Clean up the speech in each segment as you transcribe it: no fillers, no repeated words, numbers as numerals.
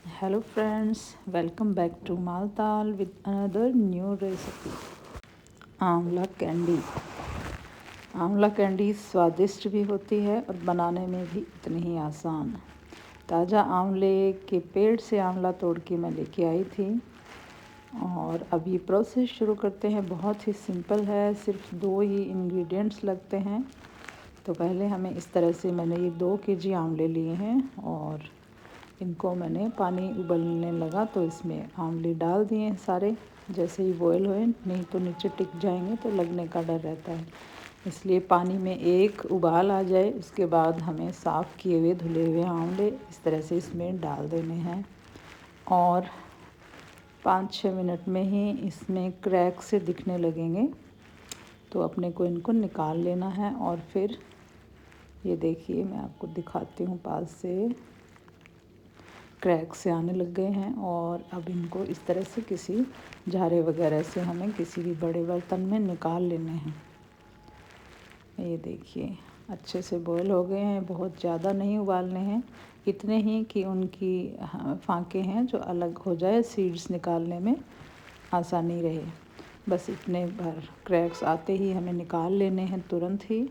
Hello friends, welcome back to Maltal with another new recipe. आंवला candy. आंवला candy स्वादिष्ट भी होती है और बनाने में भी इतनी ही आसान। ताज़ा आंवले के पेड़ से आंवला तोड़ के मैं लेके आई थी और अब ये प्रोसेस शुरू करते हैं। बहुत ही सिंपल है, सिर्फ 2 ही इंग्रेडिएंट्स लगते हैं। तो पहले हमें इस तरह से मैंने ये 2 केजी आंवले लिए हैं और इनको मैंने पानी उबलने लगा तो इसमें आंवले डाल दिए सारे। जैसे ही बॉयल हुए, नहीं तो नीचे टिक जाएंगे तो लगने का डर रहता है, इसलिए पानी में एक उबाल आ जाए उसके बाद हमें साफ़ किए हुए धुले हुए आंवले इस तरह से इसमें डाल देने हैं और 5-6 मिनट में ही इसमें क्रैक से दिखने लगेंगे। तो अपने को इनको निकाल लेना है और फिर ये देखिए, मैं आपको दिखाती हूँ पास से। क्रैक से आने लग गए हैं और अब इनको इस तरह से किसी झारे वगैरह से हमें किसी भी बड़े बर्तन में निकाल लेने हैं। ये देखिए, अच्छे से बॉयल हो गए हैं, बहुत ज़्यादा नहीं उबालने हैं, इतने ही कि उनकी फांके हैं जो अलग हो जाए, सीड्स निकालने में आसानी रहे। बस इतने भर क्रैक्स आते ही हमें निकाल लेने हैं तुरंत ही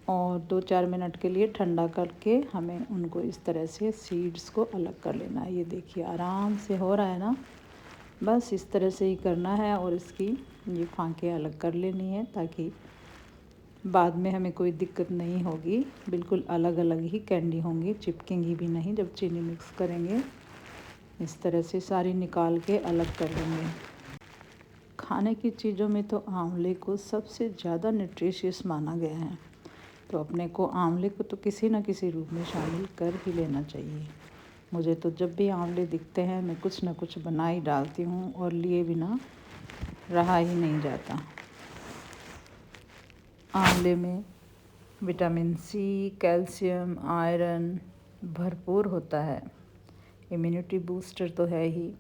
और 2-4 मिनट के लिए ठंडा करके हमें उनको इस तरह से सीड्स को अलग कर लेना है। ये देखिए आराम से हो रहा है ना, बस इस तरह से ही करना है और इसकी ये फांके अलग कर लेनी है ताकि बाद में हमें कोई दिक्कत नहीं होगी। बिल्कुल अलग अलग ही कैंडी होंगी, चिपकेंगी भी नहीं जब चीनी मिक्स करेंगे। इस तरह से सारी निकाल के अलग कर लेंगे। खाने की चीज़ों में तो आंवले को सबसे ज़्यादा न्यूट्रिशियस माना गया है, तो अपने को आंवले को तो किसी न किसी रूप में शामिल कर ही लेना चाहिए। मुझे तो जब भी आंवले दिखते हैं मैं कुछ न कुछ बना ही डालती हूँ और लिए बिना रहा ही नहीं जाता। आंवले में विटामिन सी, कैल्शियम, आयरन भरपूर होता है। इम्यूनिटी बूस्टर तो है ही।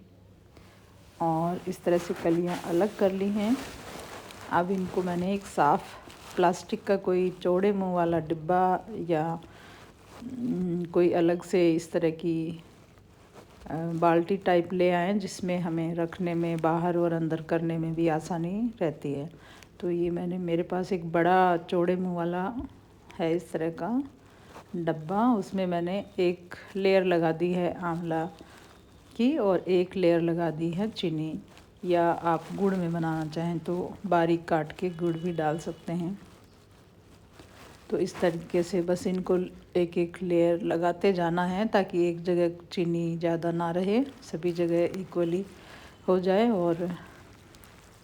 और इस तरह से कलियाँ अलग कर ली हैं। अब इनको मैंने एक साफ़ प्लास्टिक का कोई चौड़े मुंह वाला डिब्बा या कोई अलग से इस तरह की बाल्टी टाइप ले आए जिसमें हमें रखने में, बाहर और अंदर करने में भी आसानी रहती है। तो ये मैंने, मेरे पास एक बड़ा चौड़े मुंह वाला है इस तरह का डब्बा, उसमें मैंने एक लेयर लगा दी है आंवला की और एक लेयर लगा दी है चीनी, या आप गुड़ में बनाना चाहें तो बारीक काट के गुड़ भी डाल सकते हैं। तो इस तरीके से बस इनको एक एक लेयर लगाते जाना है ताकि एक जगह चीनी ज़्यादा ना रहे, सभी जगह इक्वली हो जाए। और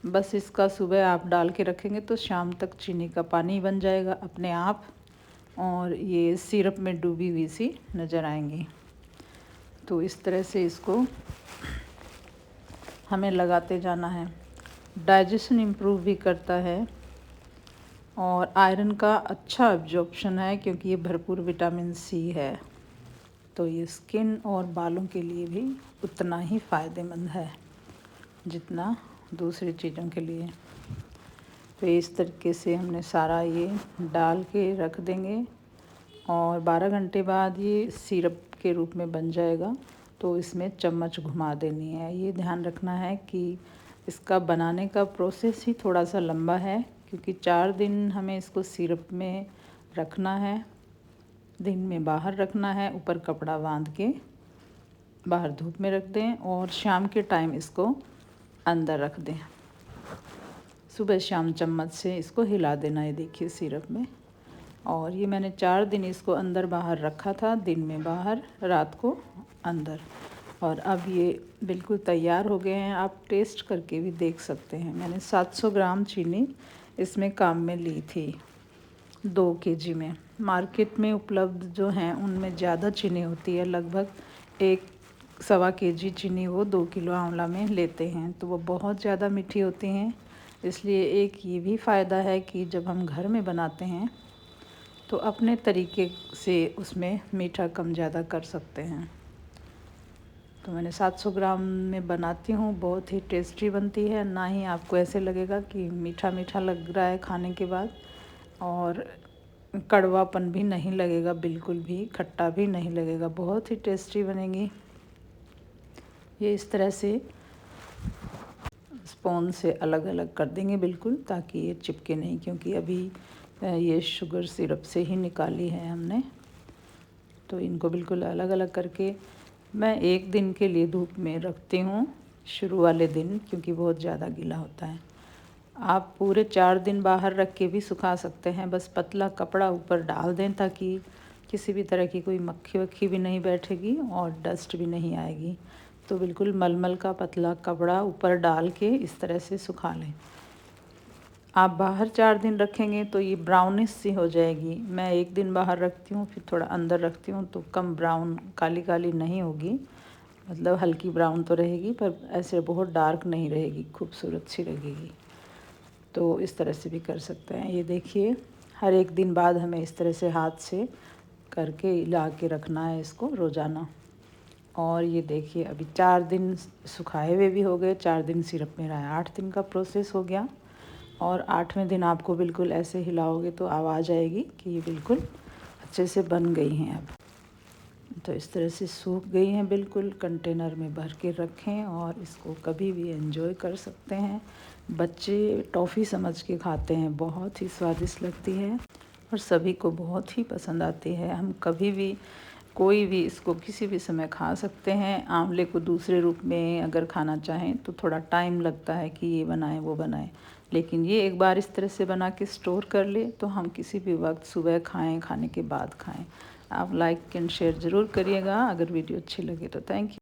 बस इसका सुबह आप डाल के रखेंगे तो शाम तक चीनी का पानी बन जाएगा अपने आप और ये सिरप में डूबी हुई सी नज़र आएंगी। तो इस तरह से इसको हमें लगाते जाना है। डाइजेशन इम्प्रूव भी करता है और आयरन का अच्छा एब्जॉर्प्शन है क्योंकि ये भरपूर विटामिन सी है। तो ये स्किन और बालों के लिए भी उतना ही फ़ायदेमंद है जितना दूसरी चीज़ों के लिए। तो इस तरीके से हमने सारा ये डाल के रख देंगे और 12 घंटे बाद ये सिरप के रूप में बन जाएगा। तो इसमें चम्मच घुमा देनी है। ये ध्यान रखना है कि इसका बनाने का प्रोसेस ही थोड़ा सा लंबा है क्योंकि 4 दिन हमें इसको सिरप में रखना है। दिन में बाहर रखना है, ऊपर कपड़ा बांध के बाहर धूप में रख दें और शाम के टाइम इसको अंदर रख दें। सुबह शाम चम्मच से इसको हिला देना है, देखिए सिरप में। और ये मैंने 4 दिन इसको अंदर बाहर रखा था, दिन में बाहर, रात को अंदर। और अब ये बिल्कुल तैयार हो गए हैं। आप टेस्ट करके भी देख सकते हैं। मैंने 700 ग्राम चीनी इसमें काम में ली थी 2 केजी में। मार्केट में उपलब्ध जो हैं उनमें ज़्यादा चीनी होती है, लगभग 1-1.25 केजी चीनी वो 2 किलो आंवला में लेते हैं, तो वो बहुत ज़्यादा मीठी होती हैं। इसलिए एक ये भी फ़ायदा है कि जब हम घर में बनाते हैं तो अपने तरीके से उसमें मीठा कम ज़्यादा कर सकते हैं। तो मैंने 700 ग्राम में बनाती हूँ, बहुत ही टेस्टी बनती है। ना ही आपको ऐसे लगेगा कि मीठा मीठा लग रहा है खाने के बाद, और कड़वापन भी नहीं लगेगा, बिल्कुल भी खट्टा भी नहीं लगेगा, बहुत ही टेस्टी बनेगी। ये इस तरह से स्पून से अलग अलग कर देंगे बिल्कुल, ताकि ये चिपके नहीं, क्योंकि अभी ये शुगर सिरप से ही निकाली है हमने। तो इनको बिल्कुल अलग अलग करके मैं 1 दिन के लिए धूप में रखती हूँ, शुरू वाले दिन, क्योंकि बहुत ज़्यादा गीला होता है। आप पूरे 4 दिन बाहर रख के भी सुखा सकते हैं, बस पतला कपड़ा ऊपर डाल दें ताकि किसी भी तरह की कोई मक्खी वक्खी भी नहीं बैठेगी और डस्ट भी नहीं आएगी। तो बिल्कुल मलमल का पतला कपड़ा ऊपर डाल के इस तरह से सुखा लें। आप बाहर 4 दिन रखेंगे तो ये ब्राउनिश सी हो जाएगी। मैं 1 दिन बाहर रखती हूँ, फिर थोड़ा अंदर रखती हूँ, तो कम ब्राउन काली काली नहीं होगी, मतलब हल्की ब्राउन तो रहेगी, पर ऐसे बहुत डार्क नहीं रहेगी, खूबसूरत सी लगेगी। तो इस तरह से भी कर सकते हैं। ये देखिए, हर 1 दिन बाद हमें इस तरह से हाथ से करके ला के रखना है इसको रोज़ाना। और ये देखिए, अभी 4 दिन सुखाए हुए भी हो गए, 4 दिन सिरप मेरा 8 दिन का प्रोसेस हो गया। और 8वें दिन आपको बिल्कुल ऐसे हिलाओगे तो आवाज़ आएगी कि ये बिल्कुल अच्छे से बन गई हैं अब। तो इस तरह से सूख गई हैं बिल्कुल। कंटेनर में भर के रखें और इसको कभी भी एंजॉय कर सकते हैं। बच्चे टॉफ़ी समझ के खाते हैं, बहुत ही स्वादिष्ट लगती है और सभी को बहुत ही पसंद आती है। हम कभी भी कोई भी इसको किसी भी समय खा सकते हैं। आंवले को दूसरे रूप में अगर खाना चाहें तो थोड़ा टाइम लगता है कि ये बनाएं वो बनाएं, लेकिन ये एक बार इस तरह से बना के स्टोर कर ले तो हम किसी भी वक्त सुबह खाएं, खाने के बाद खाएं। आप लाइक एंड शेयर ज़रूर करिएगा अगर वीडियो अच्छी लगे तो। Thank you.